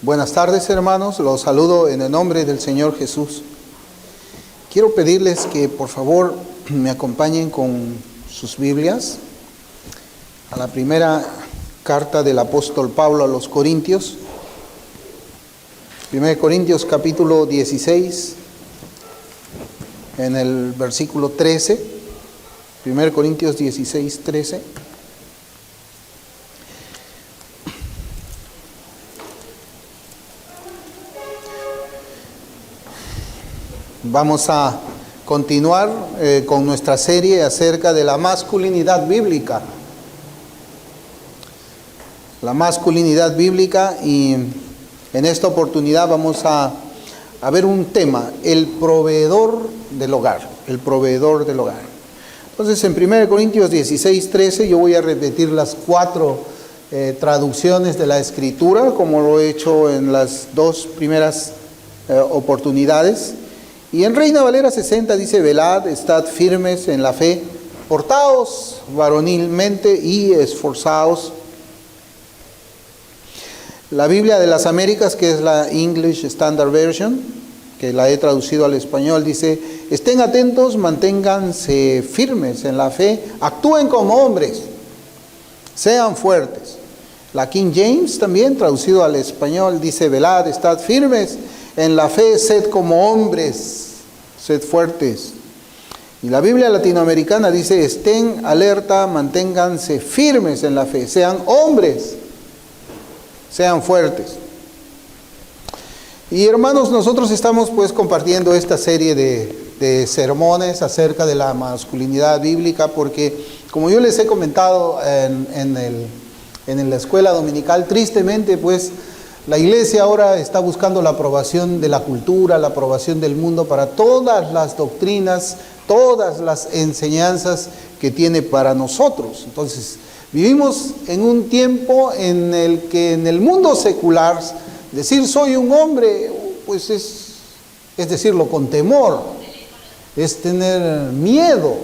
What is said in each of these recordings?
Buenas tardes, hermanos, los saludo en el nombre del Señor Jesús. Quiero pedirles que por favor me acompañen con sus Biblias a la primera carta del apóstol Pablo a los Corintios. 1 Corintios capítulo 16, en el versículo 13. 1 Corintios 16, 13. Vamos a continuar con nuestra serie acerca de la masculinidad bíblica. La masculinidad bíblica, y en esta oportunidad vamos a ver un tema: el proveedor del hogar. El proveedor del hogar. Entonces, en 1 Corintios 16, 13, yo voy a repetir las 4 traducciones de la Escritura, como lo he hecho en las 2 primeras oportunidades. Y en Reina Valera 60 dice: velad, estad firmes en la fe, portaos varonilmente y esforzaos. La Biblia de las Américas, que es la English Standard Version, que la he traducido al español, dice: estén atentos, manténganse firmes en la fe, actúen como hombres, sean fuertes. La King James, también traducido al español, dice: velad, estad firmes en la fe, sed como hombres, sed fuertes. Y la Biblia latinoamericana dice: estén alerta, manténganse firmes en la fe, sean hombres, sean fuertes. Y hermanos, nosotros estamos pues compartiendo esta serie de sermones acerca de la masculinidad bíblica, porque como yo les he comentado en la escuela dominical, tristemente pues la iglesia ahora está buscando la aprobación de la cultura, la aprobación del mundo para todas las doctrinas, todas las enseñanzas que tiene para nosotros. Entonces, vivimos en un tiempo en el que en el mundo secular decir soy un hombre, pues es decirlo con temor, es tener miedo,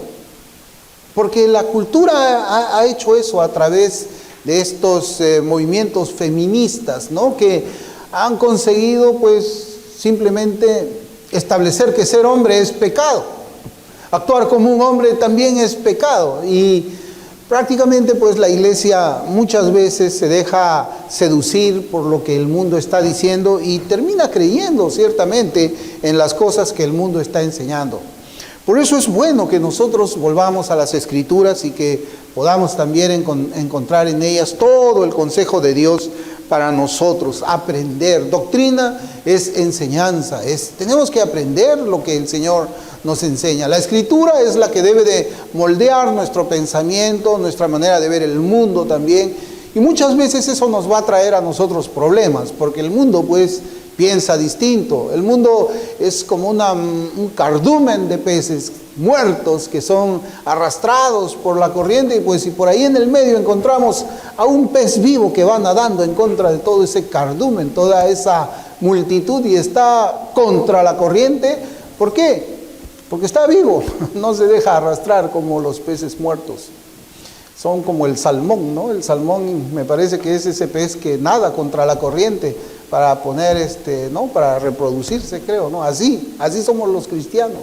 porque la cultura ha hecho eso a través de estos movimientos feministas, ¿no? Que han conseguido pues simplemente establecer que ser hombre es pecado, actuar como un hombre también es pecado, y prácticamente pues la iglesia muchas veces se deja seducir por lo que el mundo está diciendo y termina creyendo ciertamente en las cosas que el mundo está enseñando. Por eso es bueno que nosotros volvamos a las Escrituras y que podamos también encontrar en ellas todo el consejo de Dios para nosotros, aprender. Doctrina es enseñanza, tenemos que aprender lo que el Señor nos enseña. La Escritura es la que debe de moldear nuestro pensamiento, nuestra manera de ver el mundo también. Y muchas veces eso nos va a traer a nosotros problemas, porque el mundo pues piensa distinto. El mundo es como un cardumen de peces muertos que son arrastrados por la corriente, y pues si por ahí en el medio encontramos a un pez vivo que va nadando en contra de todo ese cardumen, toda esa multitud, y está contra la corriente, ¿por qué? Porque está vivo, no se deja arrastrar como los peces muertos. Son como el salmón, ¿no? El salmón me parece que es ese pez que nada contra la corriente para poner, ¿no? Para reproducirse, creo, ¿no? Así somos los cristianos.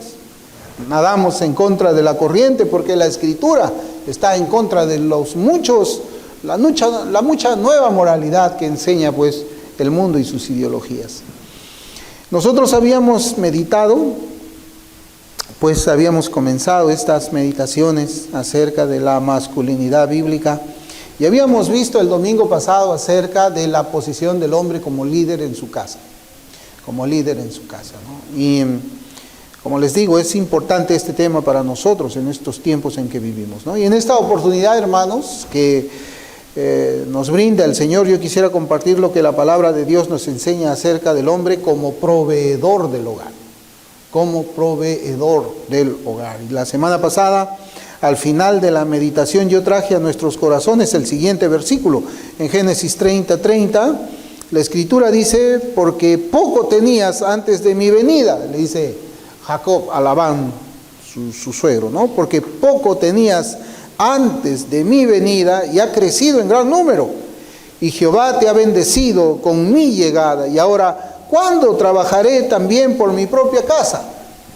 Nadamos en contra de la corriente porque la Escritura está en contra de la mucha nueva moralidad que enseña pues el mundo y sus ideologías. Nosotros habíamos comenzado estas meditaciones acerca de la masculinidad bíblica, y habíamos visto el domingo pasado acerca de la posición del hombre como líder en su casa, ¿no? Y como les digo, es importante este tema para nosotros en estos tiempos en que vivimos, ¿no? Y en esta oportunidad, hermanos, que nos brinda el Señor, yo quisiera compartir lo que la palabra de Dios nos enseña acerca del hombre como proveedor del hogar. Como proveedor del hogar. Y la semana pasada, al final de la meditación, yo traje a nuestros corazones el siguiente versículo. En Génesis 30:30, la Escritura dice: porque poco tenías antes de mi venida, le dice Jacob a Labán, su suegro, ¿no? Porque poco tenías antes de mi venida y ha crecido en gran número. y Jehová te ha bendecido con mi llegada. Y ahora, ¿cuándo trabajaré también por mi propia casa?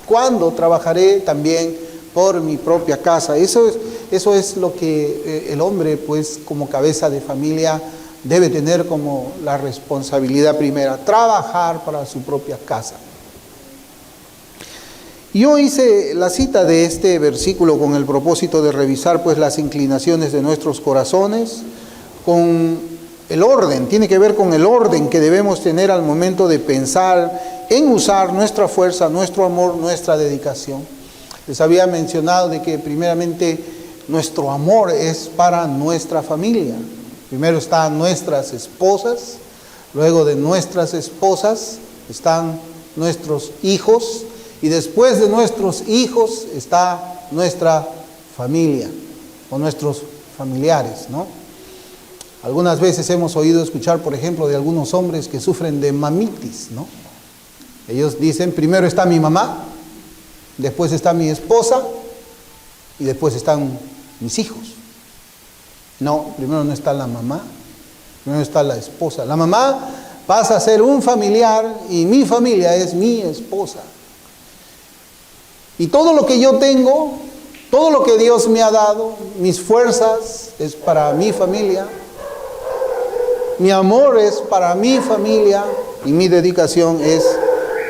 ¿Cuándo trabajaré también por mi propia casa? Eso es lo que el hombre, pues, como cabeza de familia, debe tener como la responsabilidad primera, trabajar para su propia casa. Yo hice la cita de este versículo con el propósito de revisar, pues, las inclinaciones de nuestros corazones, con el orden, tiene que ver con el orden que debemos tener al momento de pensar en usar nuestra fuerza, nuestro amor, nuestra dedicación. Les había mencionado de que primeramente nuestro amor es para nuestra familia. Primero están nuestras esposas, luego de nuestras esposas están nuestros hijos y después de nuestros hijos está nuestra familia o nuestros familiares, ¿no? Algunas veces hemos oído escuchar, por ejemplo, de algunos hombres que sufren de mamitis, ¿no? Ellos dicen, primero está mi mamá, después está mi esposa y después están mis hijos. No, primero no está la mamá, primero está la esposa. La mamá pasa a ser un familiar y mi familia es mi esposa. Y todo lo que yo tengo, todo lo que Dios me ha dado, mis fuerzas es para mi familia, mi amor es para mi familia y mi dedicación es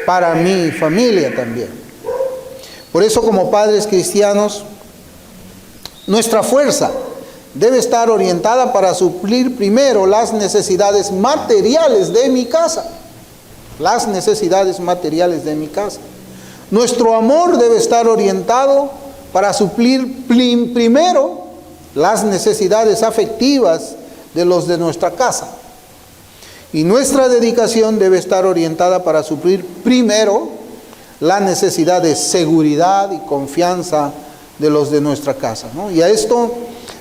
para mi familia también. Por eso, como padres cristianos, nuestra fuerza debe estar orientada para suplir primero las necesidades materiales de mi casa. Las necesidades materiales de mi casa. Nuestro amor debe estar orientado para suplir primero las necesidades afectivas de los de nuestra casa. Y nuestra dedicación debe estar orientada para suplir primero la necesidad de seguridad y confianza de los de nuestra casa, ¿no? Y a esto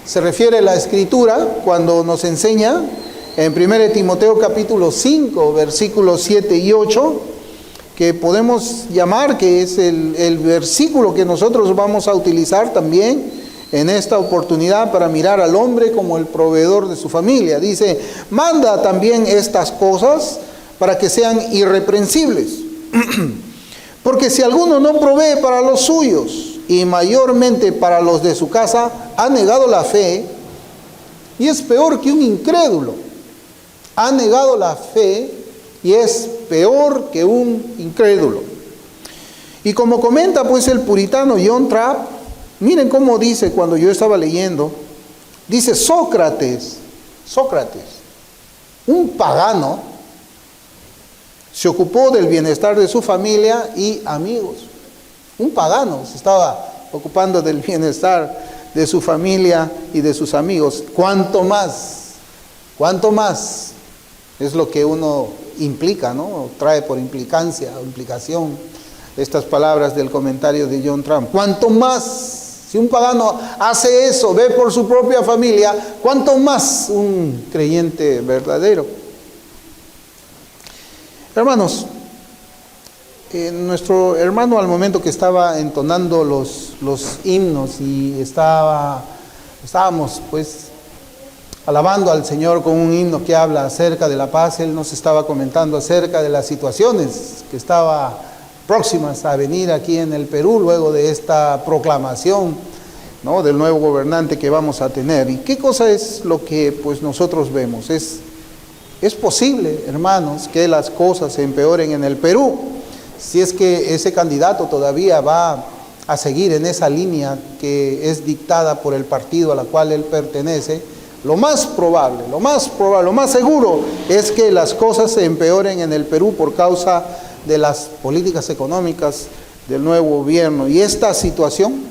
se refiere la Escritura cuando nos enseña en 1 Timoteo capítulo 5, versículos 7 y 8, que podemos llamar que es el versículo que nosotros vamos a utilizar también en esta oportunidad para mirar al hombre como el proveedor de su familia. Dice, manda también estas cosas para que sean irreprensibles. Porque si alguno no provee para los suyos, y mayormente para los de su casa, ha negado la fe, y es peor que un incrédulo. Ha negado la fe, y es peor que un incrédulo. Y como comenta pues el puritano John Trapp, miren cómo dice cuando yo estaba leyendo, dice Sócrates, un pagano, se ocupó del bienestar de su familia y amigos. Un pagano se estaba ocupando del bienestar de su familia y de sus amigos. ¿Cuánto más es lo que uno implica, ¿no? Trae por implicancia o implicación estas palabras del comentario de John Trump. Cuánto más, si un pagano hace eso, ve por su propia familia, cuánto más un creyente verdadero. Hermanos, nuestro hermano al momento que estaba entonando los himnos y estábamos pues alabando al Señor con un himno que habla acerca de la paz, él nos estaba comentando acerca de las situaciones que estaban próximas a venir aquí en el Perú luego de esta proclamación, ¿no?, del nuevo gobernante que vamos a tener. ¿Y qué cosa es lo que pues nosotros vemos? Es posible, hermanos, que las cosas se empeoren en el Perú, si es que ese candidato todavía va a seguir en esa línea que es dictada por el partido a la cual él pertenece. Lo más probable, lo más seguro es que las cosas se empeoren en el Perú por causa de las políticas económicas del nuevo gobierno. Y esta situación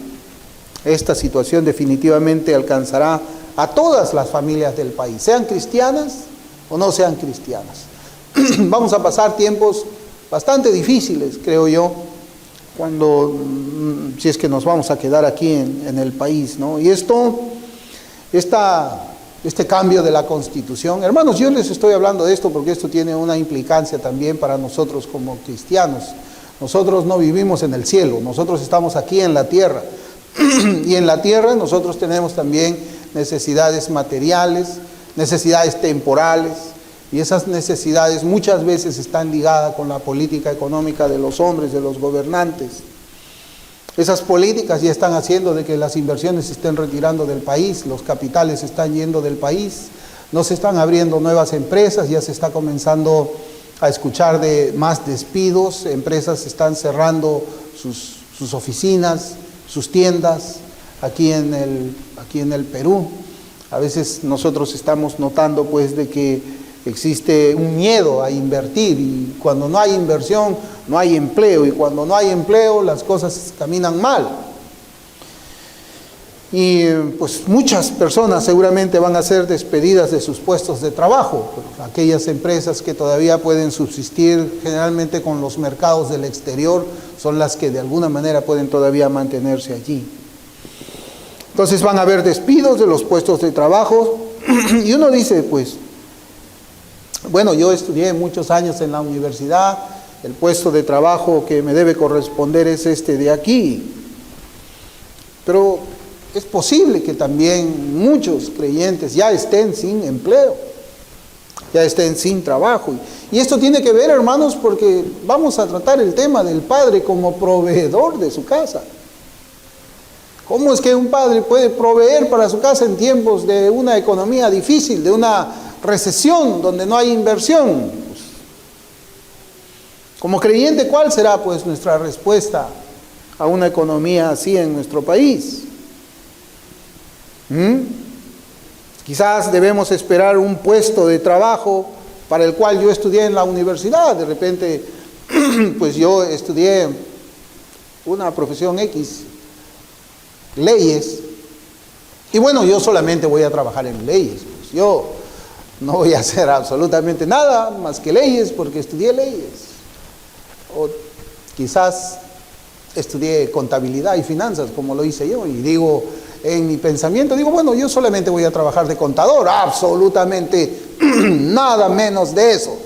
definitivamente alcanzará a todas las familias del país, sean cristianas o no sean cristianas. Vamos a pasar tiempos bastante difíciles, creo yo, si es que nos vamos a quedar aquí en el país, ¿no? Y este cambio de la Constitución, hermanos, yo les estoy hablando de esto porque esto tiene una implicancia también para nosotros como cristianos. Nosotros no vivimos en el cielo, nosotros estamos aquí en la tierra. Y en la tierra nosotros tenemos también necesidades materiales, necesidades temporales, y esas necesidades muchas veces están ligadas con la política económica de los hombres, de los gobernantes. Esas políticas ya están haciendo de que las inversiones se estén retirando del país, los capitales se están yendo del país, no se están abriendo nuevas empresas, ya se está comenzando a escuchar de más despidos, empresas están cerrando sus oficinas, sus tiendas aquí en el Perú. A veces nosotros estamos notando pues de que existe un miedo a invertir, y cuando no hay inversión no hay empleo, y cuando no hay empleo las cosas caminan mal. Y pues muchas personas seguramente van a ser despedidas de sus puestos de trabajo. Aquellas empresas que todavía pueden subsistir generalmente con los mercados del exterior son las que de alguna manera pueden todavía mantenerse allí. Entonces van a haber despidos de los puestos de trabajo, y uno dice pues, bueno, yo estudié muchos años en la universidad, el puesto de trabajo que me debe corresponder es este de aquí, pero es posible que también muchos creyentes ya estén sin empleo, ya estén sin trabajo. Y esto tiene que ver, hermanos, porque vamos a tratar el tema del padre como proveedor de su casa. ¿Cómo es que un padre puede proveer para su casa en tiempos de una economía difícil, de una recesión donde no hay inversión? Como creyente, ¿cuál será pues nuestra respuesta a una economía así en nuestro país? Quizás debemos esperar un puesto de trabajo para el cual yo estudié en la universidad. De repente, pues yo estudié una profesión X, leyes, y bueno, yo solamente voy a trabajar en leyes. Pues yo no voy a hacer absolutamente nada más que leyes porque estudié leyes. O quizás estudié contabilidad y finanzas como lo hice yo, y digo, en mi pensamiento, digo, bueno, yo solamente voy a trabajar de contador, absolutamente nada menos de eso.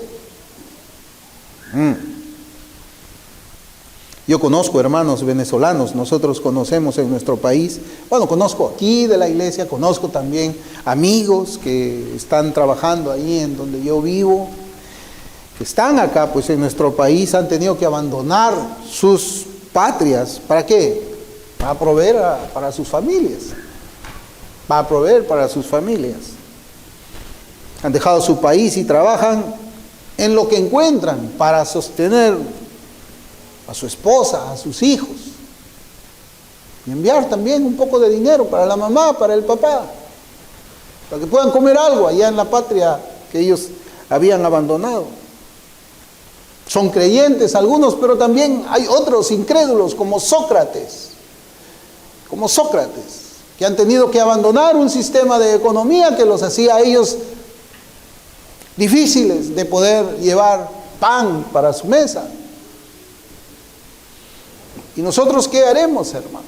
Yo conozco hermanos venezolanos, nosotros conocemos en nuestro país, bueno, conozco aquí de la iglesia, conozco también amigos que están trabajando ahí en donde yo vivo, que están acá pues en nuestro país, han tenido que abandonar sus patrias. ¿Para qué? Para proveer para sus familias, para proveer para sus familias. Han dejado su país y trabajan en lo que encuentran para sostener a su esposa, a sus hijos, y enviar también un poco de dinero para la mamá, para el papá, para que puedan comer algo allá en la patria que ellos habían abandonado. Son creyentes algunos, pero también hay otros incrédulos como Sócrates, que han tenido que abandonar un sistema de economía que los hacía a ellos difíciles de poder llevar pan para su mesa. ¿Y nosotros qué haremos, hermanos?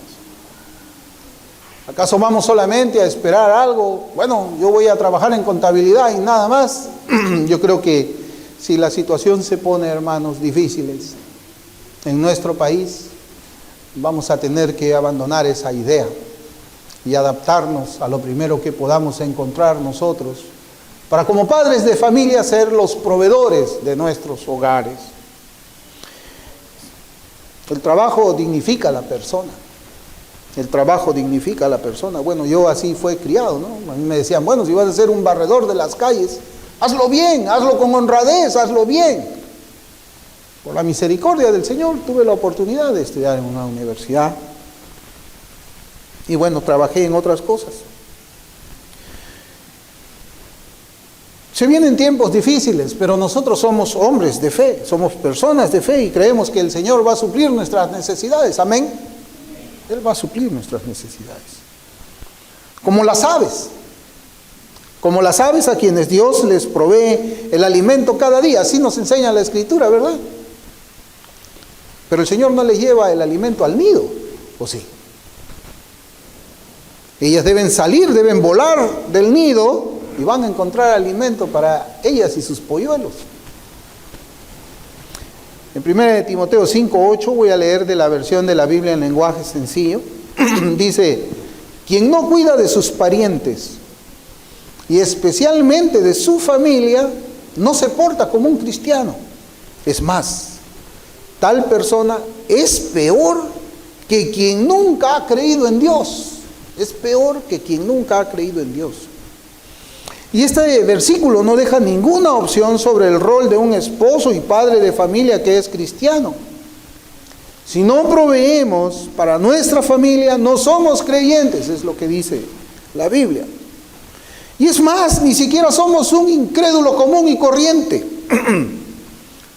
¿Acaso vamos solamente a esperar algo? Bueno, yo voy a trabajar en contabilidad y nada más. Yo creo que si la situación se pone, hermanos, difíciles en nuestro país, vamos a tener que abandonar esa idea y adaptarnos a lo primero que podamos encontrar nosotros, para como padres de familia ser los proveedores de nuestros hogares. El trabajo dignifica a la persona. El trabajo dignifica a la persona. Bueno, yo así fui criado, ¿no? A mí me decían, bueno, si vas a ser un barredor de las calles, hazlo bien, hazlo con honradez, hazlo bien. Por la misericordia del Señor tuve la oportunidad de estudiar en una universidad. Y bueno, trabajé en otras cosas. Se vienen tiempos difíciles, pero nosotros somos hombres de fe, somos personas de fe y creemos que el Señor va a suplir nuestras necesidades. Amén. Él va a suplir nuestras necesidades. Como las aves. Como las aves a quienes Dios les provee el alimento cada día. Así nos enseña la Escritura, ¿verdad? Pero el Señor no les lleva el alimento al nido, ¿o sí? Ellas deben salir, deben volar del nido y van a encontrar alimento para ellas y sus polluelos. En 1 Timoteo 5:8 voy a leer de la versión de la Biblia en lenguaje sencillo. Dice, quien no cuida de sus parientes y especialmente de su familia, no se porta como un cristiano. Es más, tal persona es peor que quien nunca ha creído en Dios. Es peor que quien nunca ha creído en Dios. Y este versículo no deja ninguna opción sobre el rol de un esposo y padre de familia que es cristiano. Si no proveemos para nuestra familia, no somos creyentes, es lo que dice la Biblia. Y es más, ni siquiera somos un incrédulo común y corriente.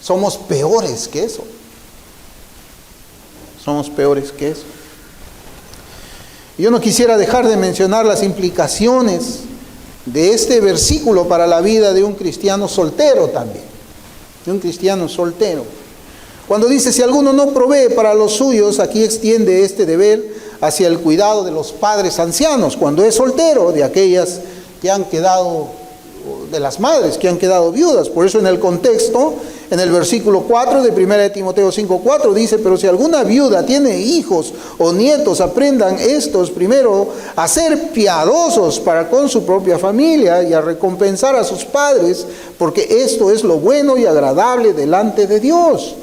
Somos peores que eso. Somos peores que eso. Yo no quisiera dejar de mencionar las implicaciones de este versículo para la vida de un cristiano soltero también. De un cristiano soltero. Cuando dice, si alguno no provee para los suyos, aquí extiende este deber hacia el cuidado de los padres ancianos, cuando es soltero, de aquellas que han quedado, de las madres que han quedado viudas. Por eso en el contexto, en el versículo 4 de 1 Timoteo 5:4 dice, pero si alguna viuda tiene hijos o nietos, aprendan estos primero a ser piadosos para con su propia familia y a recompensar a sus padres, porque esto es lo bueno y agradable delante de Dios.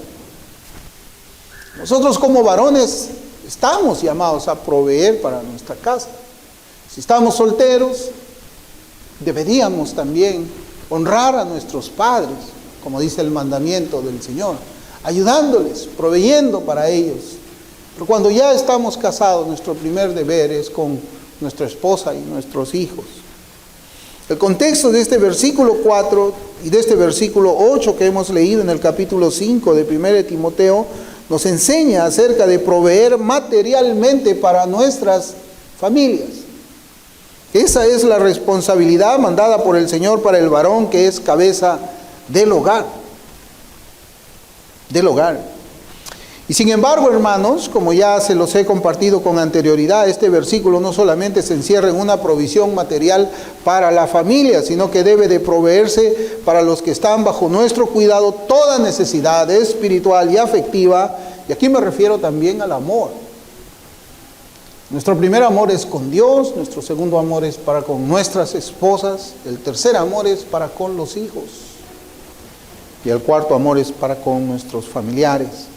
Nosotros como varones estamos llamados a proveer para nuestra casa. Si estamos solteros, deberíamos también honrar a nuestros padres, como dice el mandamiento del Señor, ayudándoles, proveyendo para ellos. Pero cuando ya estamos casados, nuestro primer deber es con nuestra esposa y nuestros hijos. El contexto de este versículo 4 y de este versículo 8 que hemos leído en el capítulo 5 de 1 Timoteo nos enseña acerca de proveer materialmente para nuestras familias. Esa es la responsabilidad mandada por el Señor para el varón que es cabeza del hogar. Del hogar. Y sin embargo, hermanos, como ya se los he compartido con anterioridad, este versículo no solamente se encierra en una provisión material para la familia, sino que debe de proveerse para los que están bajo nuestro cuidado toda necesidad espiritual y afectiva, y aquí me refiero también al amor. Nuestro primer amor es con Dios, nuestro segundo amor es para con nuestras esposas, el tercer amor es para con los hijos, y el cuarto amor es para con nuestros familiares.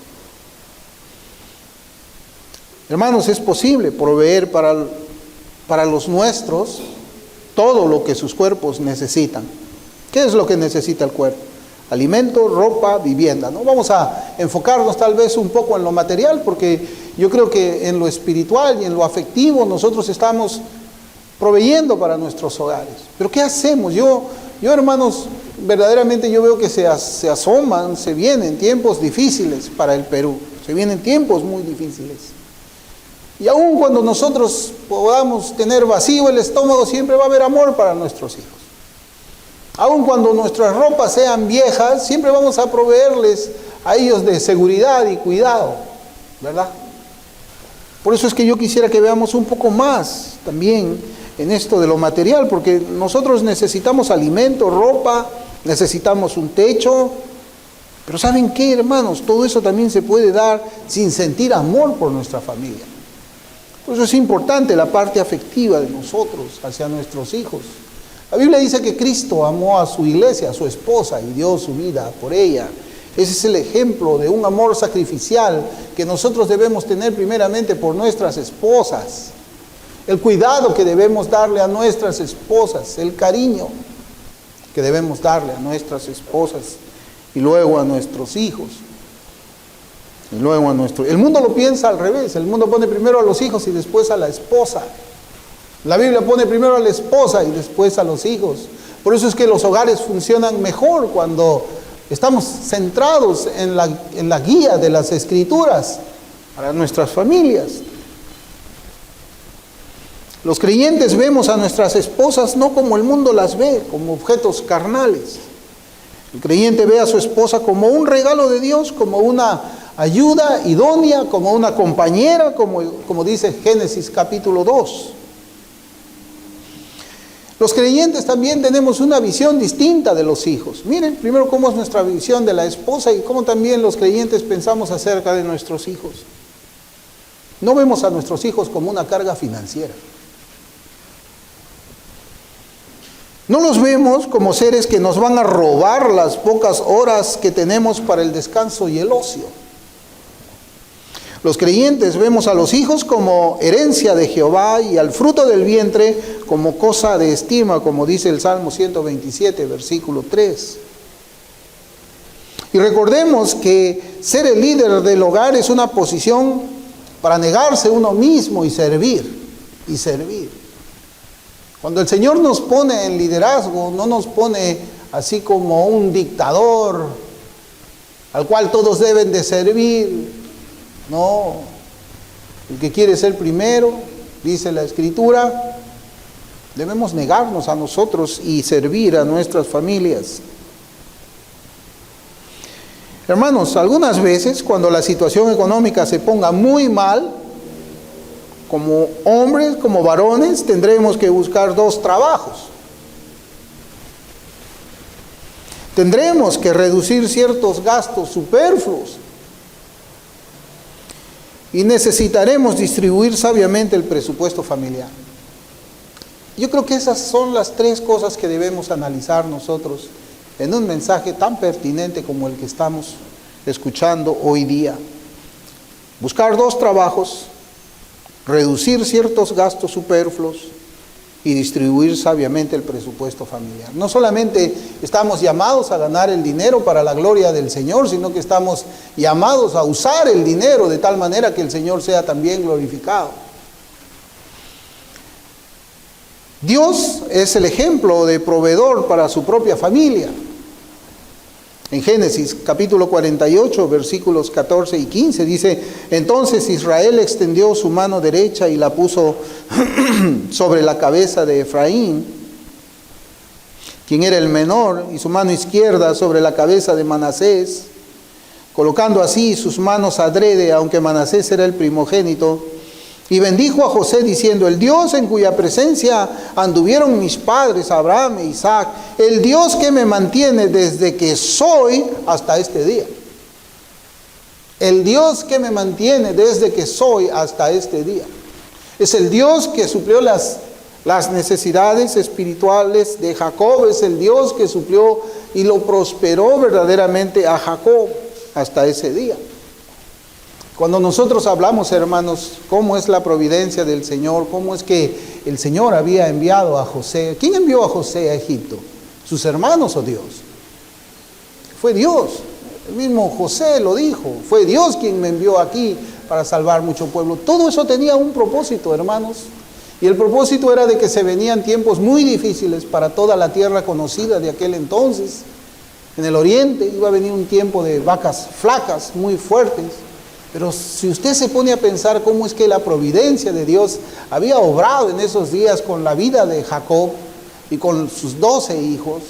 Hermanos, es posible proveer para los nuestros todo lo que sus cuerpos necesitan. ¿Qué es lo que necesita el cuerpo? Alimento, ropa, vivienda. No vamos a enfocarnos tal vez un poco en lo material, porque yo creo que en lo espiritual y en lo afectivo nosotros estamos proveyendo para nuestros hogares. Pero ¿qué hacemos? Yo hermanos, verdaderamente yo veo que se asoman, se vienen tiempos difíciles para el Perú. Se vienen tiempos muy difíciles. Y aun cuando nosotros podamos tener vacío el estómago, siempre va a haber amor para nuestros hijos. Aun cuando nuestras ropas sean viejas, siempre vamos a proveerles a ellos de seguridad y cuidado, ¿verdad? Por eso es que yo quisiera que veamos un poco más también en esto de lo material, porque nosotros necesitamos alimento, ropa, necesitamos un techo. Pero ¿saben qué, hermanos? Todo eso también se puede dar sin sentir amor por nuestra familia. Por eso es importante la parte afectiva de nosotros hacia nuestros hijos. La Biblia dice que Cristo amó a su iglesia, a su esposa, y dio su vida por ella. Ese es el ejemplo de un amor sacrificial que nosotros debemos tener primeramente por nuestras esposas. El cuidado que debemos darle a nuestras esposas, el cariño que debemos darle a nuestras esposas y luego a nuestros hijos. Y luego el mundo lo piensa al revés. El mundo pone primero a los hijos y después a la esposa. La Biblia pone primero a la esposa y después a los hijos. Por eso es que los hogares funcionan mejor cuando estamos centrados en la guía de las Escrituras para nuestras familias. Los creyentes vemos a nuestras esposas no como el mundo las ve, como objetos carnales. El creyente ve a su esposa como un regalo de Dios, como una ayuda idónea, como una compañera, como dice Génesis capítulo 2. Los creyentes también tenemos una visión distinta de los hijos. Miren primero cómo es nuestra visión de la esposa y cómo también los creyentes pensamos acerca de nuestros hijos. No vemos a nuestros hijos como una carga financiera. No los vemos como seres que nos van a robar las pocas horas que tenemos para el descanso y el ocio. Los creyentes vemos a los hijos como herencia de Jehová y al fruto del vientre como cosa de estima, como dice el Salmo 127, versículo 3. Y recordemos que ser el líder del hogar es una posición para negarse uno mismo y servir, y servir. Cuando el Señor nos pone en liderazgo, no nos pone así como un dictador al cual todos deben de servir. No, el que quiere ser primero, dice la Escritura, debemos negarnos a nosotros y servir a nuestras familias. Hermanos, algunas veces cuando la situación económica se ponga muy mal, como hombres, como varones, tendremos que buscar 2 trabajos. Tendremos que reducir ciertos gastos superfluos. Y necesitaremos distribuir sabiamente el presupuesto familiar. Yo creo que esas son las 3 cosas que debemos analizar nosotros en un mensaje tan pertinente como el que estamos escuchando hoy día. Buscar 2 trabajos, reducir ciertos gastos superfluos y distribuir sabiamente el presupuesto familiar. No solamente estamos llamados a ganar el dinero para la gloria del Señor, sino que estamos llamados a usar el dinero de tal manera que el Señor sea también glorificado. Dios es el ejemplo de proveedor para su propia familia. En Génesis capítulo 48, versículos 14 y 15 dice: entonces Israel extendió su mano derecha y la puso sobre la cabeza de Efraín, quien era el menor, y su mano izquierda sobre la cabeza de Manasés, colocando así sus manos adrede, aunque Manasés era el primogénito. Y bendijo a José diciendo: el Dios en cuya presencia anduvieron mis padres Abraham e Isaac, el Dios que me mantiene desde que soy hasta este día. El Dios que me mantiene desde que soy hasta este día. Es el Dios que suplió las necesidades espirituales de Jacob. Es el Dios que suplió y lo prosperó verdaderamente a Jacob hasta ese día. Cuando nosotros hablamos, hermanos, cómo es la providencia del Señor, cómo es que el Señor había enviado a José. ¿Quién envió a José a Egipto? ¿Sus hermanos o Dios? Fue Dios. El mismo José lo dijo. Fue Dios quien me envió aquí para salvar mucho pueblo. Todo eso tenía un propósito, hermanos. Y el propósito era de que se venían tiempos muy difíciles para toda la tierra conocida de aquel entonces. En el oriente iba a venir un tiempo de vacas flacas, muy fuertes. Pero si usted se pone a pensar cómo es que la providencia de Dios había obrado en esos días con la vida de Jacob y con sus 12 hijos,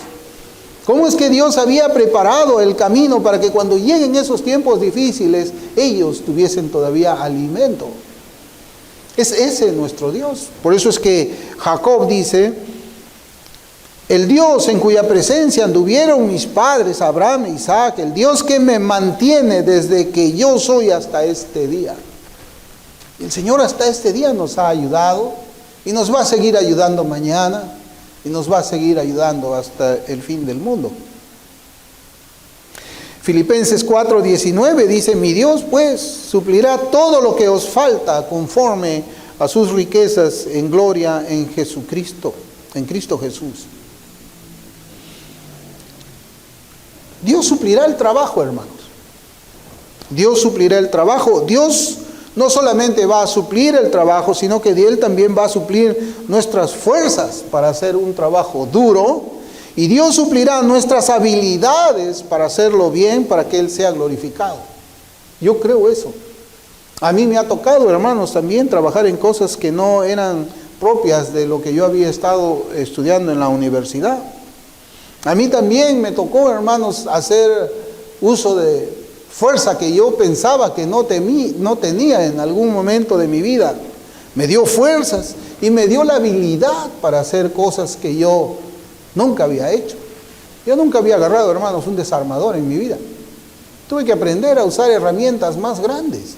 cómo es que Dios había preparado el camino para que cuando lleguen esos tiempos difíciles, ellos tuviesen todavía alimento. Es ese nuestro Dios. Por eso es que Jacob dice: el Dios en cuya presencia anduvieron mis padres Abraham e Isaac, el Dios que me mantiene desde que yo soy hasta este día. Y el Señor hasta este día nos ha ayudado y nos va a seguir ayudando mañana y nos va a seguir ayudando hasta el fin del mundo. Filipenses 4:19 dice: mi Dios pues suplirá todo lo que os falta conforme a sus riquezas en gloria en Jesucristo, en Cristo Jesús. Dios suplirá el trabajo, hermanos. Dios suplirá el trabajo. Dios no solamente va a suplir el trabajo, sino que Él también va a suplir nuestras fuerzas para hacer un trabajo duro. Y Dios suplirá nuestras habilidades para hacerlo bien, para que Él sea glorificado. Yo creo eso. A mí me ha tocado, hermanos, también trabajar en cosas que no eran propias de lo que yo había estado estudiando en la universidad. A mí también me tocó, hermanos, hacer uso de fuerza que yo pensaba que no tenía en algún momento de mi vida. Me dio fuerzas y me dio la habilidad para hacer cosas que yo nunca había hecho. Yo nunca había agarrado, hermanos, un desarmador en mi vida. Tuve que aprender a usar herramientas más grandes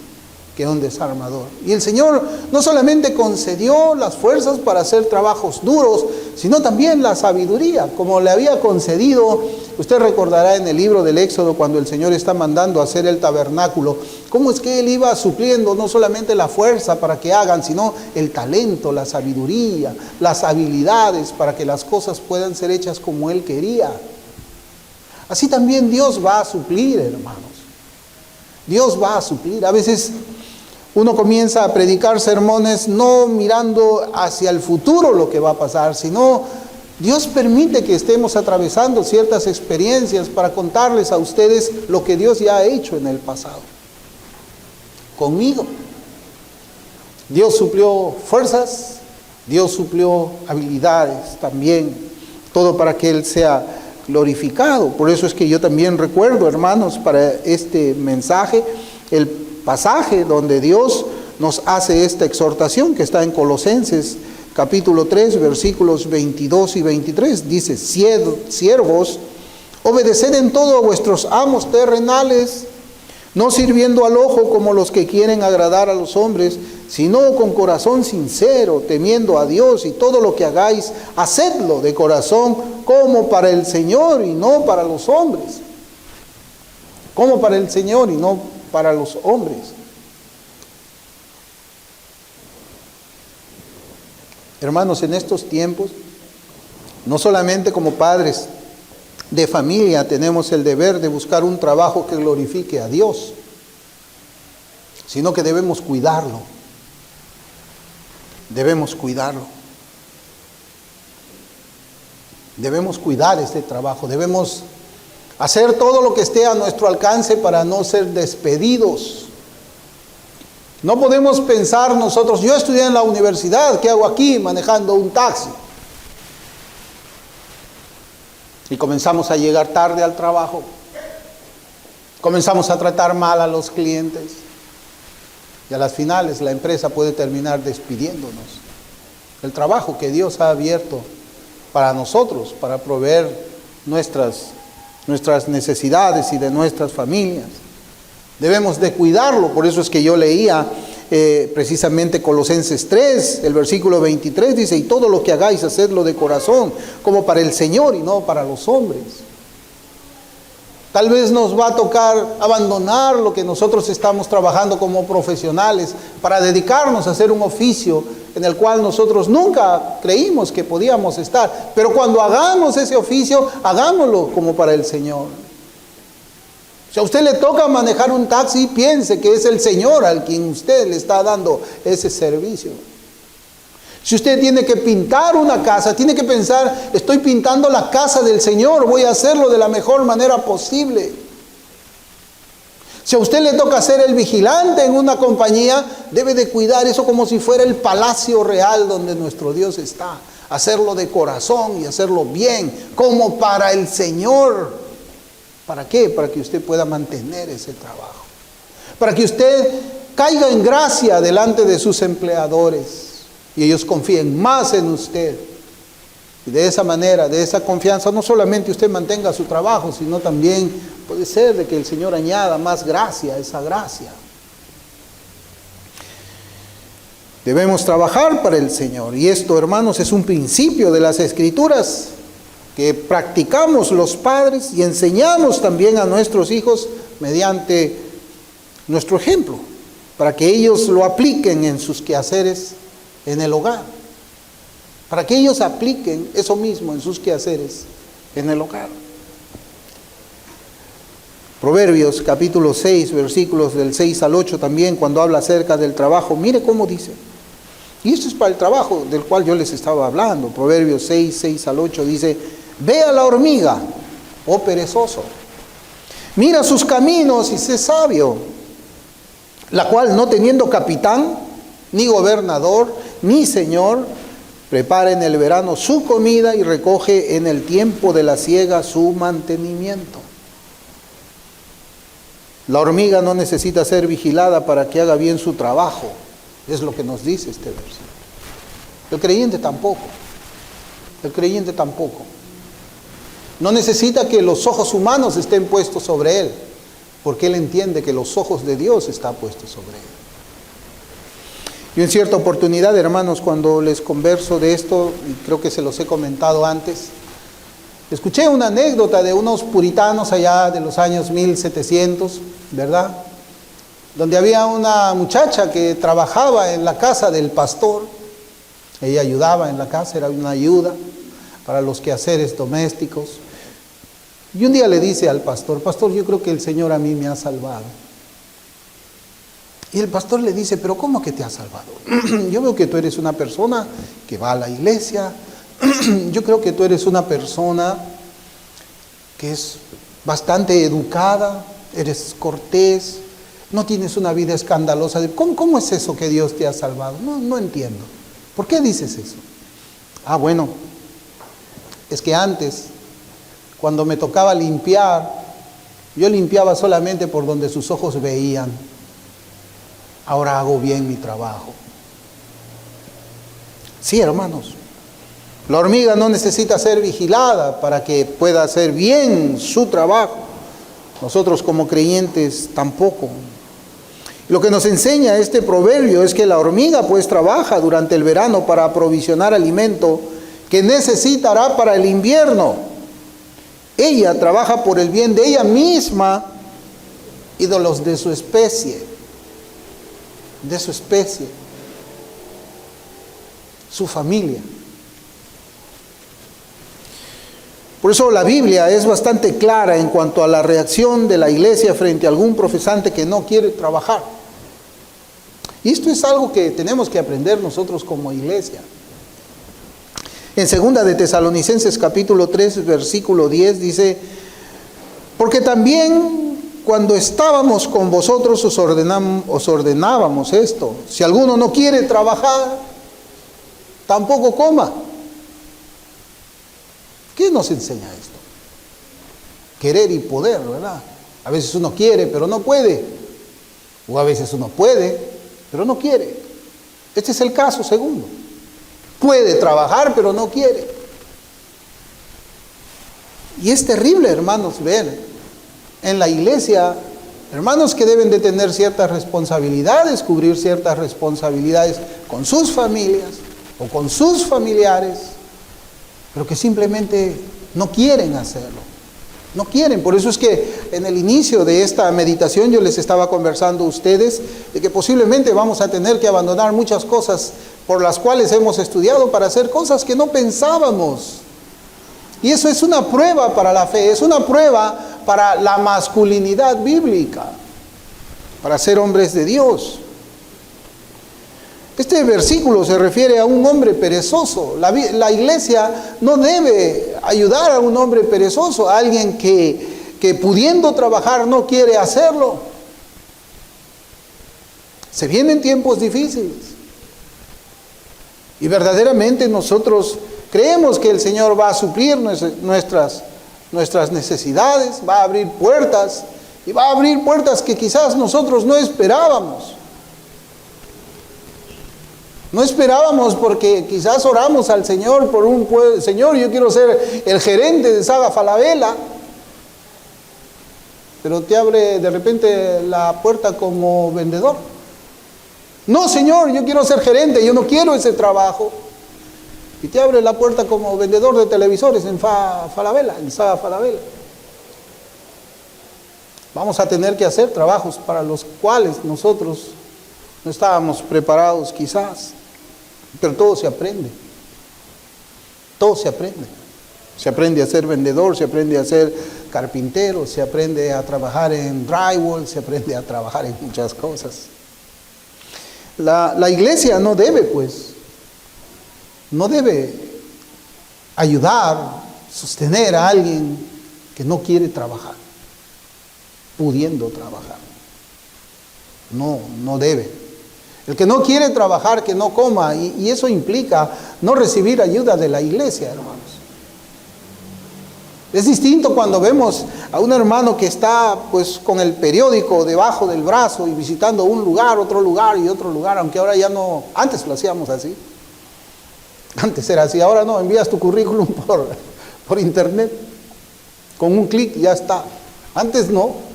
que un desarmador. Y el Señor no solamente concedió las fuerzas para hacer trabajos duros, sino también la sabiduría, como le había concedido. Usted recordará en el libro del Éxodo, cuando el Señor está mandando a hacer el tabernáculo, cómo es que Él iba supliendo no solamente la fuerza para que hagan, sino el talento, la sabiduría, las habilidades para que las cosas puedan ser hechas como Él quería. Así también Dios va a suplir, hermanos. Dios va a suplir. A veces uno comienza a predicar sermones no mirando hacia el futuro lo que va a pasar, sino Dios permite que estemos atravesando ciertas experiencias para contarles a ustedes lo que Dios ya ha hecho en el pasado. Conmigo. Dios suplió fuerzas, Dios suplió habilidades también, todo para que Él sea glorificado. Por eso es que yo también recuerdo, hermanos, para este mensaje, el pasaje donde Dios nos hace esta exhortación que está en Colosenses capítulo 3, versículos 22 y 23. Dice: siervos, obedeced en todo a vuestros amos terrenales, no sirviendo al ojo como los que quieren agradar a los hombres, sino con corazón sincero, temiendo a Dios, y todo lo que hagáis, hacedlo de corazón como para el Señor y no para los hombres. Como para el Señor y no para los hombres. Hermanos, en estos tiempos, no solamente como padres de familia tenemos el deber de buscar un trabajo que glorifique a Dios, sino que debemos cuidarlo. Debemos cuidarlo. Debemos cuidar este trabajo. Debemos hacer todo lo que esté a nuestro alcance para no ser despedidos. No podemos pensar nosotros: yo estudié en la universidad, ¿qué hago aquí manejando un taxi? Y comenzamos a llegar tarde al trabajo. Comenzamos a tratar mal a los clientes. Y a las finales la empresa puede terminar despidiéndonos. El trabajo que Dios ha abierto para nosotros, para proveer nuestras necesidades y de nuestras familias. Debemos de cuidarlo. Por eso es que yo leía precisamente Colosenses 3, el versículo 23, dice: y todo lo que hagáis, hacedlo de corazón, como para el Señor y no para los hombres. Tal vez nos va a tocar abandonar lo que nosotros estamos trabajando como profesionales para dedicarnos a hacer un oficio en el cual nosotros nunca creímos que podíamos estar. Pero cuando hagamos ese oficio, hagámoslo como para el Señor. Si a usted le toca manejar un taxi, piense que es el Señor al quien usted le está dando ese servicio. Si usted tiene que pintar una casa, tiene que pensar: estoy pintando la casa del Señor, voy a hacerlo de la mejor manera posible. Si a usted le toca ser el vigilante en una compañía, debe de cuidar eso como si fuera el palacio real donde nuestro Dios está. Hacerlo de corazón y hacerlo bien, como para el Señor. ¿Para qué? Para que usted pueda mantener ese trabajo. Para que usted caiga en gracia delante de sus empleadores y ellos confíen más en usted. Y de esa manera, de esa confianza, no solamente usted mantenga su trabajo, sino también puede ser de que el Señor añada más gracia a esa gracia. Debemos trabajar para el Señor. Y esto, hermanos, es un principio de las Escrituras que practicamos los padres y enseñamos también a nuestros hijos mediante nuestro ejemplo, para que ellos lo apliquen en sus quehaceres en el hogar, para que ellos apliquen eso mismo en sus quehaceres en el hogar. Proverbios capítulo 6, versículos del 6 al 8 también, cuando habla acerca del trabajo, mire cómo dice. Y esto es para el trabajo del cual yo les estaba hablando. Proverbios 6, 6 al 8 dice: ve a la hormiga, oh perezoso, mira sus caminos y sé sabio, la cual, no teniendo capitán, ni gobernador, ni señor, prepara en el verano su comida y recoge en el tiempo de la siega su mantenimiento. La hormiga no necesita ser vigilada para que haga bien su trabajo. Es lo que nos dice este versículo. El creyente tampoco. El creyente tampoco. No necesita que los ojos humanos estén puestos sobre él, porque él entiende que los ojos de Dios están puestos sobre él. Yo en cierta oportunidad, hermanos, cuando les converso de esto, y creo que se los he comentado antes, escuché una anécdota de unos puritanos allá de los años 1700, ¿verdad? Donde había una muchacha que trabajaba en la casa del pastor. Ella ayudaba en la casa, era una ayuda para los quehaceres domésticos. Y un día le dice al pastor: pastor, yo creo que el Señor a mí me ha salvado. Y el pastor le dice: pero ¿cómo que te ha salvado? Yo veo que tú eres una persona que va a la iglesia. Yo creo que tú eres una persona que es bastante educada, eres cortés, no tienes una vida escandalosa. ¿Cómo es eso que Dios te ha salvado? No entiendo. ¿Por qué dices eso? Ah, bueno, es que antes, cuando me tocaba limpiar, yo limpiaba solamente por donde sus ojos veían. Ahora hago bien mi trabajo. Sí, hermanos. La hormiga no necesita ser vigilada para que pueda hacer bien su trabajo. Nosotros como creyentes tampoco. Lo que nos enseña este proverbio es que la hormiga pues trabaja durante el verano para aprovisionar alimento que necesitará para el invierno. Ella trabaja por el bien de ella misma y de los de su especie. Su familia. Por eso la Biblia es bastante clara en cuanto a la reacción de la iglesia frente a algún profesante que no quiere trabajar. Y esto es algo que tenemos que aprender nosotros como iglesia. En 2 de Tesalonicenses capítulo 3, versículo 10 dice: porque también cuando estábamos con vosotros os ordenábamos esto: si alguno no quiere trabajar, tampoco coma. ¿Qué nos enseña esto? Querer y poder, ¿verdad? A veces uno quiere, pero no puede. O a veces uno puede, pero no quiere. Este es el caso segundo. Puede trabajar, pero no quiere. Y es terrible, hermanos, ver en la iglesia hermanos que deben de tener ciertas responsabilidades, cubrir ciertas responsabilidades con sus familias o con sus familiares, pero que simplemente no quieren hacerlo. No quieren. Por eso es que en el inicio de esta meditación yo les estaba conversando a ustedes de que posiblemente vamos a tener que abandonar muchas cosas por las cuales hemos estudiado para hacer cosas que no pensábamos. Y eso es una prueba para la fe, es una prueba para la masculinidad bíblica, para ser hombres de Dios. Este versículo se refiere a un hombre perezoso. La iglesia no debe ayudar a un hombre perezoso, a alguien que pudiendo trabajar no quiere hacerlo. Se vienen tiempos difíciles. Y verdaderamente nosotros creemos que el Señor va a suplir nuestras necesidades, va a abrir puertas, y va a abrir puertas que quizás nosotros no esperábamos. No esperábamos porque quizás oramos al Señor por Señor, yo quiero ser el gerente de Saga Falabella, pero te abre de repente la puerta como vendedor. No, Señor, yo quiero ser gerente, yo no quiero ese trabajo. Y te abre la puerta como vendedor de televisores en Falabella, en Saga Falabella. Vamos a tener que hacer trabajos para los cuales nosotros no estábamos preparados quizás. Pero todo se aprende. Todo se aprende. Se aprende a ser vendedor, se aprende a ser carpintero, se aprende a trabajar en drywall, se aprende a trabajar en muchas cosas. La iglesia no debe ayudar, sostener a alguien que no quiere trabajar, pudiendo trabajar. No debe. El que no quiere trabajar, que no coma, y eso implica no recibir ayuda de la iglesia, hermanos. Es distinto cuando vemos a un hermano que está pues con el periódico debajo del brazo y visitando un lugar, otro lugar y otro lugar, aunque ahora ya no, antes lo hacíamos así. Antes era así, ahora no, envías tu currículum por internet, con un clic ya está. Antes no.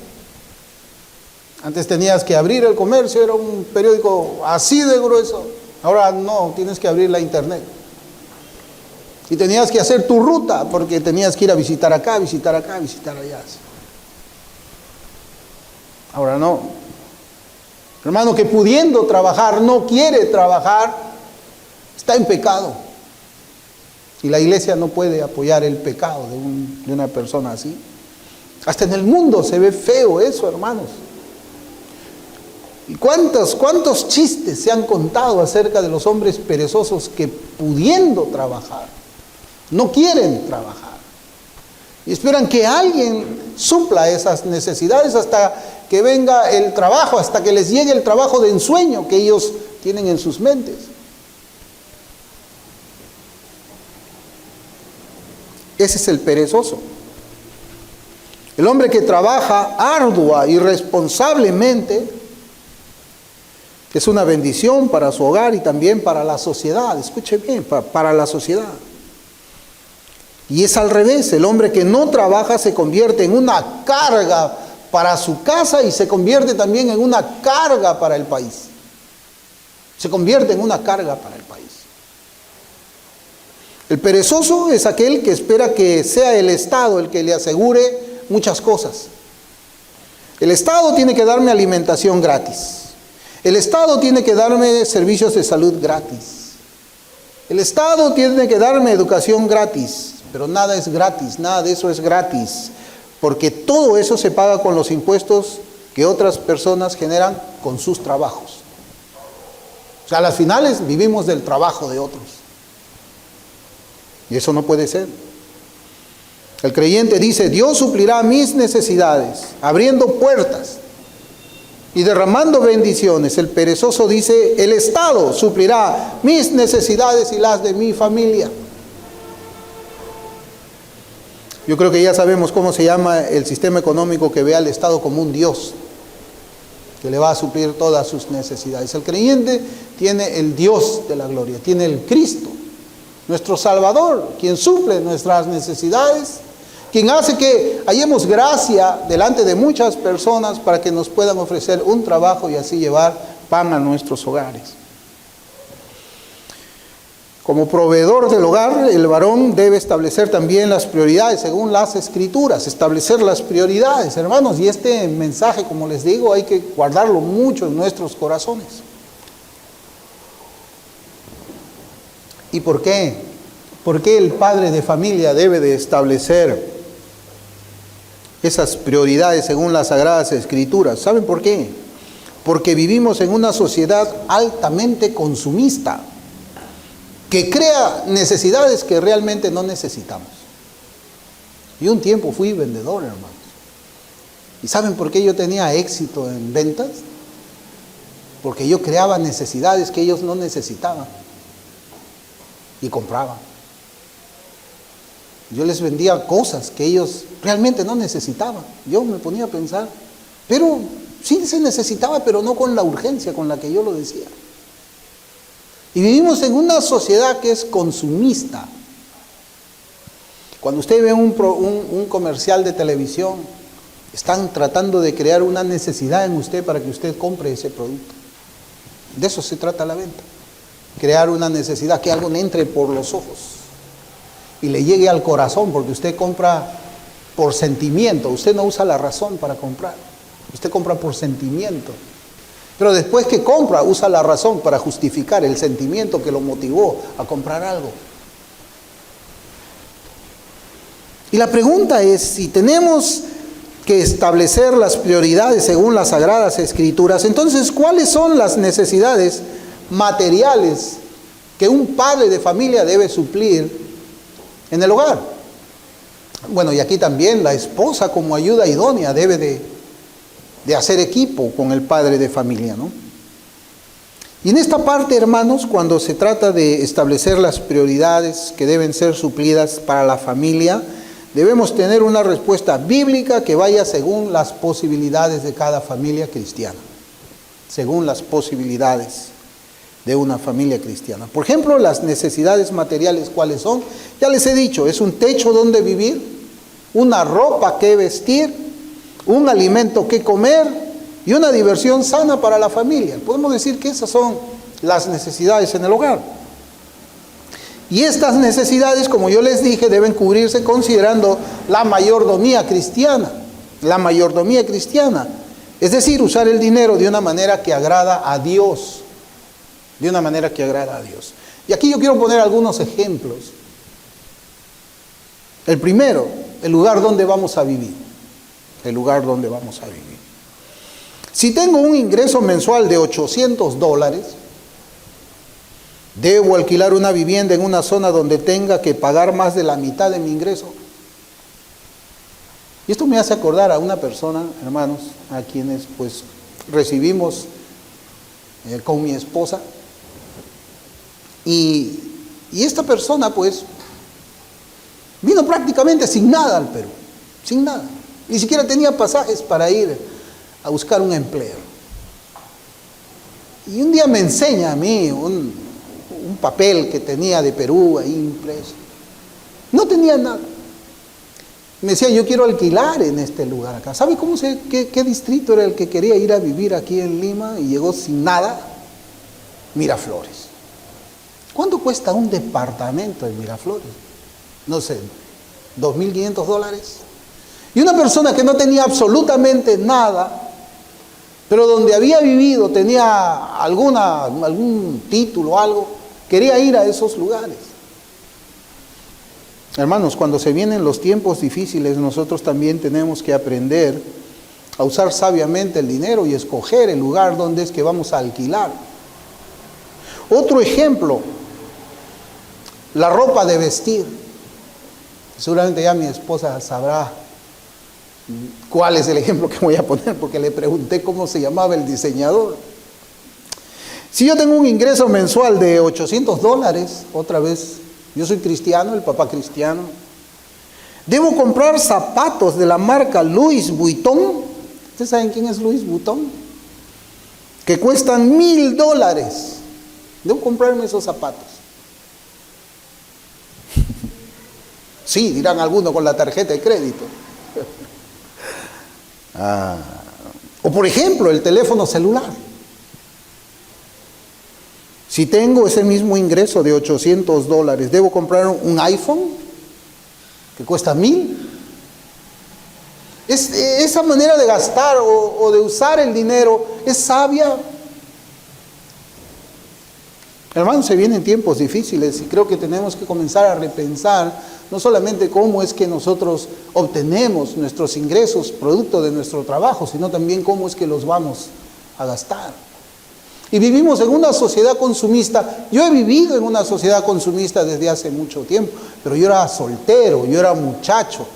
Antes tenías que abrir El Comercio, era un periódico así de grueso. Ahora no, tienes que abrir la internet. Y tenías que hacer tu ruta porque tenías que ir a visitar acá, visitar acá, visitar allá. Ahora no. Hermano que pudiendo trabajar no quiere trabajar, está en pecado. Y la iglesia no puede apoyar el pecado de una persona así. Hasta en el mundo se ve feo eso, hermanos. ¿Y cuántos chistes se han contado acerca de los hombres perezosos que pudiendo trabajar, no quieren trabajar? Y esperan que alguien supla esas necesidades hasta que venga el trabajo, hasta que les llegue el trabajo de ensueño que ellos tienen en sus mentes. Ese es el perezoso. El hombre que trabaja ardua y responsablemente es una bendición para su hogar y también para la sociedad. Escuche bien, para la sociedad. Y es al revés, el hombre que no trabaja se convierte en una carga para su casa y se convierte también en una carga para el país. Se convierte en una carga para el país. El perezoso es aquel que espera que sea el Estado el que le asegure muchas cosas. El Estado tiene que darme alimentación gratis. El Estado tiene que darme servicios de salud gratis. El Estado tiene que darme educación gratis. Pero nada es gratis, nada de eso es gratis. Porque todo eso se paga con los impuestos que otras personas generan con sus trabajos. O sea, a las finales vivimos del trabajo de otros. Y eso no puede ser. El creyente dice, Dios suplirá mis necesidades, abriendo puertas y derramando bendiciones. El perezoso dice, el Estado suplirá mis necesidades y las de mi familia. Yo creo que ya sabemos cómo se llama el sistema económico que ve al Estado como un Dios, que le va a suplir todas sus necesidades. El creyente tiene el Dios de la gloria, tiene el Cristo, nuestro Salvador, quien suple nuestras necesidades, quien hace que hallemos gracia delante de muchas personas para que nos puedan ofrecer un trabajo y así llevar pan a nuestros hogares. Como proveedor del hogar, el varón debe establecer también las prioridades según las Escrituras, establecer las prioridades, hermanos, y este mensaje, como les digo, hay que guardarlo mucho en nuestros corazones. ¿Y por qué? ¿Por qué el padre de familia debe de establecer esas prioridades según las Sagradas Escrituras? ¿Saben por qué? Porque vivimos en una sociedad altamente consumista, que crea necesidades que realmente no necesitamos. Y un tiempo fui vendedor, hermanos. ¿Y saben por qué yo tenía éxito en ventas? Porque yo creaba necesidades que ellos no necesitaban. Y compraban. Yo les vendía cosas que ellos realmente no necesitaban. Yo me ponía a pensar, pero sí se necesitaba, pero no con la urgencia con la que yo lo decía. Y vivimos en una sociedad que es consumista. Cuando usted ve un comercial de televisión, están tratando de crear una necesidad en usted para que usted compre ese producto. De eso se trata la venta. Crear una necesidad, que algo le entre por los ojos y le llegue al corazón, porque usted compra por sentimiento. Usted no usa la razón para comprar. Usted compra por sentimiento. Pero después que compra, usa la razón para justificar el sentimiento que lo motivó a comprar algo. Y la pregunta es, si tenemos que establecer las prioridades según las Sagradas Escrituras, entonces, ¿cuáles son las necesidades materiales que un padre de familia debe suplir en el hogar? Bueno, y aquí también la esposa, como ayuda idónea, debe de hacer equipo con el padre de familia, ¿no? Y en esta parte, hermanos, cuando se trata de establecer las prioridades que deben ser suplidas para la familia, debemos tener una respuesta bíblica que vaya según las posibilidades de cada familia cristiana, según las posibilidades de una familia cristiana. Por ejemplo, las necesidades materiales, ¿cuáles son? Ya les he dicho, es un techo donde vivir, una ropa que vestir, un alimento que comer y una diversión sana para la familia. Podemos decir que esas son las necesidades en el hogar. Y estas necesidades, como yo les dije, deben cubrirse considerando la mayordomía cristiana. La mayordomía cristiana. Es decir, usar el dinero de una manera que agrada a Dios. De una manera que agrada a Dios. Y aquí yo quiero poner algunos ejemplos. El primero, el lugar donde vamos a vivir. El lugar donde vamos a vivir. Si tengo un ingreso mensual de $800, ¿debo alquilar una vivienda en una zona donde tenga que pagar más de la mitad de mi ingreso? Y esto me hace acordar a una persona, hermanos, a quienes pues recibimos con mi esposa. Y esta persona pues vino prácticamente sin nada al Perú, sin nada. Ni siquiera tenía pasajes para ir a buscar un empleo. Y un día me enseña a mí un papel que tenía de Perú ahí impreso. No tenía nada. Me decía, yo quiero alquilar en este lugar acá. ¿Sabe cómo qué distrito era el que quería ir a vivir aquí en Lima? Y llegó sin nada. Miraflores. ¿Cuánto cuesta un departamento en Miraflores? No sé, $2.500. Y una persona que no tenía absolutamente nada, pero donde había vivido, tenía algún título o algo, quería ir a esos lugares. Hermanos, cuando se vienen los tiempos difíciles, nosotros también tenemos que aprender a usar sabiamente el dinero y escoger el lugar donde es que vamos a alquilar. Otro ejemplo, la ropa de vestir. Seguramente ya mi esposa sabrá cuál es el ejemplo que voy a poner, porque le pregunté cómo se llamaba el diseñador. Si yo tengo un ingreso mensual de $800, otra vez, yo soy cristiano, el papá cristiano, debo comprar zapatos de la marca Louis Vuitton. ¿Ustedes saben quién es Louis Vuitton? Que cuestan $1,000. Debo comprarme esos zapatos. Sí, dirán algunos, con la tarjeta de crédito. O por ejemplo, el teléfono celular. Si tengo ese mismo ingreso de $800, ¿debo comprar un iPhone que cuesta $1,000? Esa manera de gastar o de usar el dinero es sabia. Hermanos, se vienen tiempos difíciles y creo que tenemos que comenzar a repensar no solamente cómo es que nosotros obtenemos nuestros ingresos producto de nuestro trabajo, sino también cómo es que los vamos a gastar. Y vivimos en una sociedad consumista. Yo he vivido en una sociedad consumista desde hace mucho tiempo, pero yo era soltero, yo era muchacho.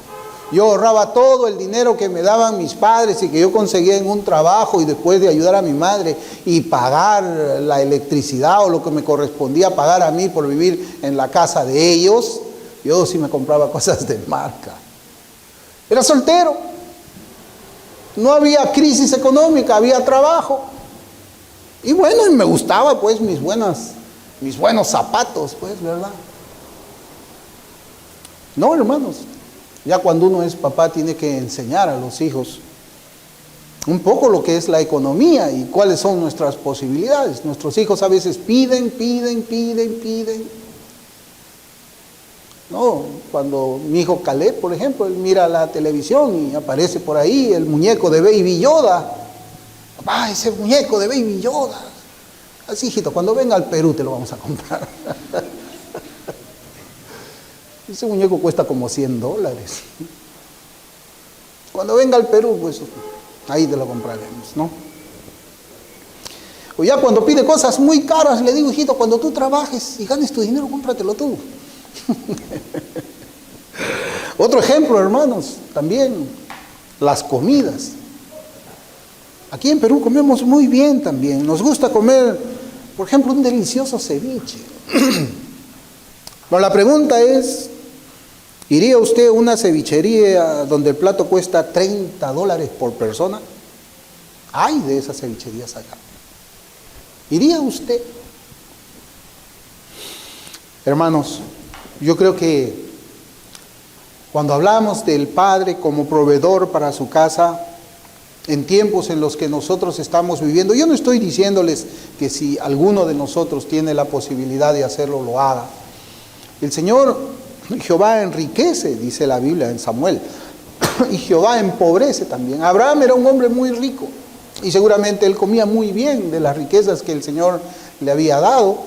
Yo ahorraba todo el dinero que me daban mis padres y que yo conseguía en un trabajo, y después de ayudar a mi madre y pagar la electricidad o lo que me correspondía pagar a mí por vivir en la casa de ellos, yo sí me compraba cosas de marca. Era soltero. No había crisis económica, había trabajo. Y bueno, y me gustaba pues mis buenos zapatos, pues, ¿verdad? No, hermanos. Ya cuando uno es papá tiene que enseñar a los hijos un poco lo que es la economía y cuáles son nuestras posibilidades. Nuestros hijos a veces piden. No, cuando mi hijo Caleb, por ejemplo, él mira la televisión y aparece por ahí el muñeco de Baby Yoda. Papá, ese muñeco de Baby Yoda. Así, hijito, cuando venga al Perú te lo vamos a comprar. Ese muñeco cuesta como $100. Cuando venga al Perú, pues ahí te lo compraremos, ¿no? O ya cuando pide cosas muy caras, le digo, hijito, cuando tú trabajes y ganes tu dinero, cómpratelo tú. Otro ejemplo, hermanos, también las comidas. Aquí en Perú comemos muy bien también. Nos gusta comer, por ejemplo, un delicioso ceviche. Pero la pregunta es, ¿iría usted a una cevichería donde el plato cuesta $30 por persona? Hay de esas cevicherías acá. ¿Iría usted? Hermanos, yo creo que cuando hablamos del Padre como proveedor para su casa, en tiempos en los que nosotros estamos viviendo. Yo no estoy diciéndoles que si alguno de nosotros tiene la posibilidad de hacerlo, lo haga. El Señor, Jehová enriquece, dice la Biblia en Samuel, y Jehová empobrece también. Abraham era un hombre muy rico y seguramente él comía muy bien de las riquezas que el Señor le había dado.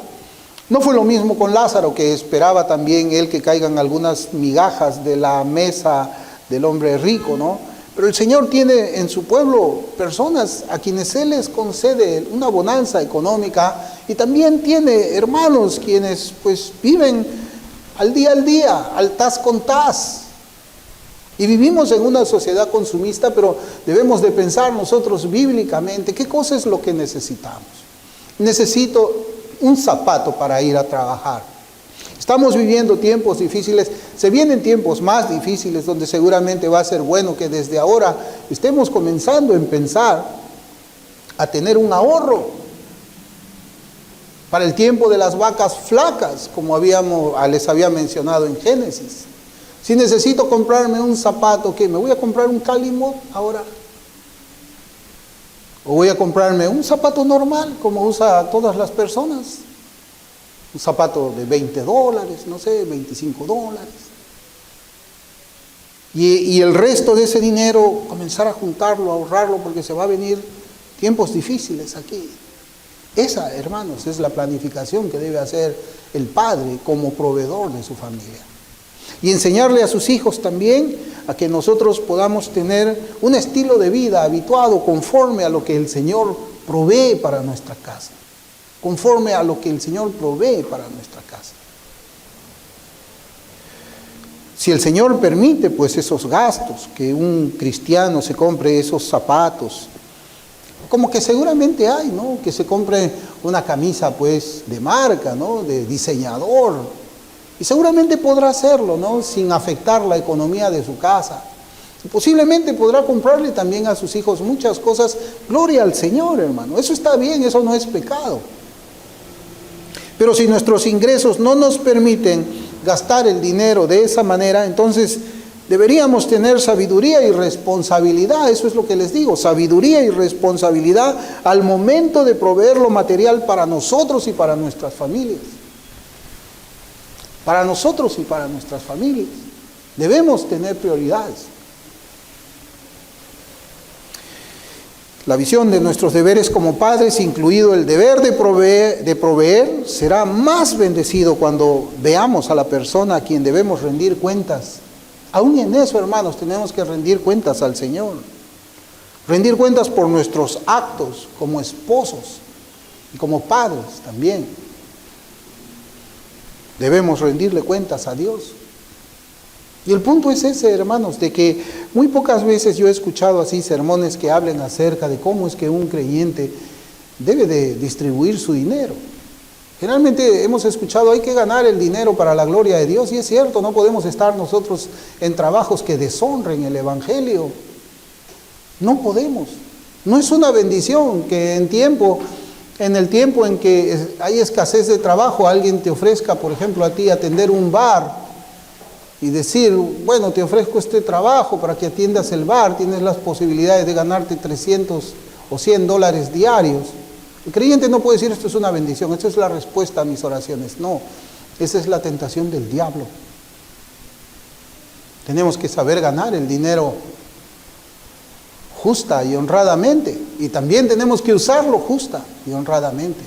No fue lo mismo con Lázaro, que esperaba también él que caigan algunas migajas de la mesa del hombre rico, ¿no? Pero el Señor tiene en su pueblo personas a quienes Él les concede una bonanza económica, y también tiene hermanos quienes pues viven al día, al tas con tas. Y vivimos en una sociedad consumista, pero debemos de pensar nosotros bíblicamente qué cosa es lo que necesitamos. Necesito un zapato para ir a trabajar. Estamos viviendo tiempos difíciles, se vienen tiempos más difíciles donde seguramente va a ser bueno que desde ahora estemos comenzando en pensar a tener un ahorro para el tiempo de las vacas flacas, como les había mencionado en Génesis. Si necesito comprarme un zapato, ¿qué? ¿Me voy a comprar un Calimot ahora? ¿O voy a comprarme un zapato normal como usa todas las personas? Un zapato de $20, no sé, $25. Y el resto de ese dinero comenzar a juntarlo, a ahorrarlo, porque se va a venir tiempos difíciles aquí. Esa, hermanos, es la planificación que debe hacer el padre como proveedor de su familia. Y enseñarle a sus hijos también a que nosotros podamos tener un estilo de vida habituado conforme a lo que el Señor provee para nuestra casa. Conforme a lo que el Señor provee para nuestra casa. Si el Señor permite pues esos gastos, que un cristiano se compre esos zapatos, como que seguramente hay, ¿no? Que se compre una camisa pues de marca, ¿no? De diseñador, y seguramente podrá hacerlo, ¿no? Sin afectar la economía de su casa. Y posiblemente podrá comprarle también a sus hijos muchas cosas. Gloria al Señor, hermano, eso está bien, eso no es pecado. Pero si nuestros ingresos no nos permiten gastar el dinero de esa manera, entonces deberíamos tener sabiduría y responsabilidad. Eso es lo que les digo, sabiduría y responsabilidad al momento de proveer lo material para nosotros y para nuestras familias. Para nosotros y para nuestras familias. Debemos tener prioridades. La visión de nuestros deberes como padres, incluido el deber de proveer, será más bendecido cuando veamos a la persona a quien debemos rendir cuentas. Aún en eso, hermanos, tenemos que rendir cuentas al Señor. Rendir cuentas por nuestros actos como esposos y como padres también. Debemos rendirle cuentas a Dios. Y el punto es ese, hermanos, de que muy pocas veces yo he escuchado así sermones que hablen acerca de cómo es que un creyente debe de distribuir su dinero. Generalmente hemos escuchado, hay que ganar el dinero para la gloria de Dios, y es cierto, no podemos estar nosotros en trabajos que deshonren el Evangelio. No podemos. No es una bendición que en el tiempo en que hay escasez de trabajo, alguien te ofrezca, por ejemplo, a ti atender un bar, y decir, bueno, te ofrezco este trabajo para que atiendas el bar, tienes las posibilidades de ganarte $300 o $100 diarios. El creyente no puede decir, esto es una bendición, esta es la respuesta a mis oraciones. No, esa es la tentación del diablo. Tenemos que saber ganar el dinero justa y honradamente, y también tenemos que usarlo justa y honradamente.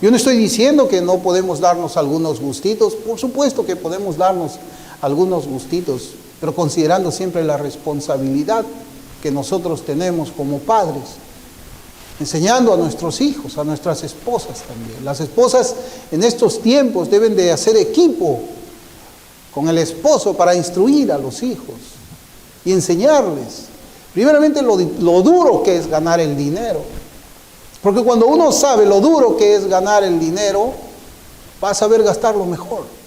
Yo no estoy diciendo que no podemos darnos algunos gustitos, por supuesto que podemos darnos algunos gustitos, pero considerando siempre la responsabilidad que nosotros tenemos como padres, enseñando a nuestros hijos, a nuestras esposas también. Las esposas en estos tiempos deben de hacer equipo con el esposo para instruir a los hijos y enseñarles, primeramente lo duro que es ganar el dinero, porque cuando uno sabe lo duro que es ganar el dinero, va a saber gastarlo mejor.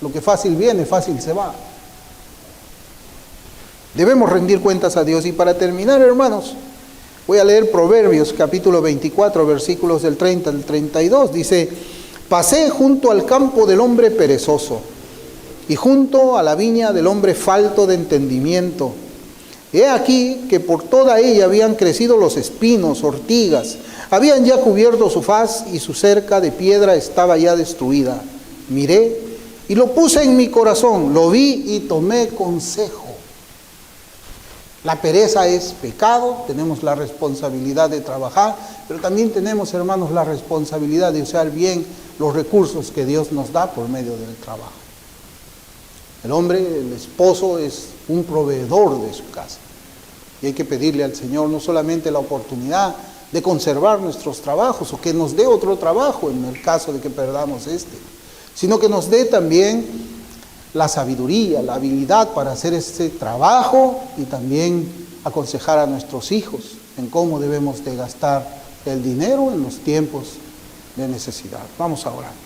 Lo que fácil viene, fácil se va. Debemos rendir cuentas a Dios. Y para terminar, hermanos, voy a leer Proverbios, capítulo 24, versículos del 30 al 32. Dice, pasé junto al campo del hombre perezoso y junto a la viña del hombre falto de entendimiento. He aquí que por toda ella habían crecido los espinos, ortigas, habían ya cubierto su faz y su cerca de piedra estaba ya destruida. Miré y lo puse en mi corazón, lo vi y tomé consejo. La pereza es pecado, tenemos la responsabilidad de trabajar, pero también tenemos, hermanos, la responsabilidad de usar bien los recursos que Dios nos da por medio del trabajo. El hombre, el esposo, es un proveedor de su casa. Y hay que pedirle al Señor no solamente la oportunidad de conservar nuestros trabajos o que nos dé otro trabajo en el caso de que perdamos este, sino que nos dé también la sabiduría, la habilidad para hacer este trabajo y también aconsejar a nuestros hijos en cómo debemos de gastar el dinero en los tiempos de necesidad. Vamos a orar.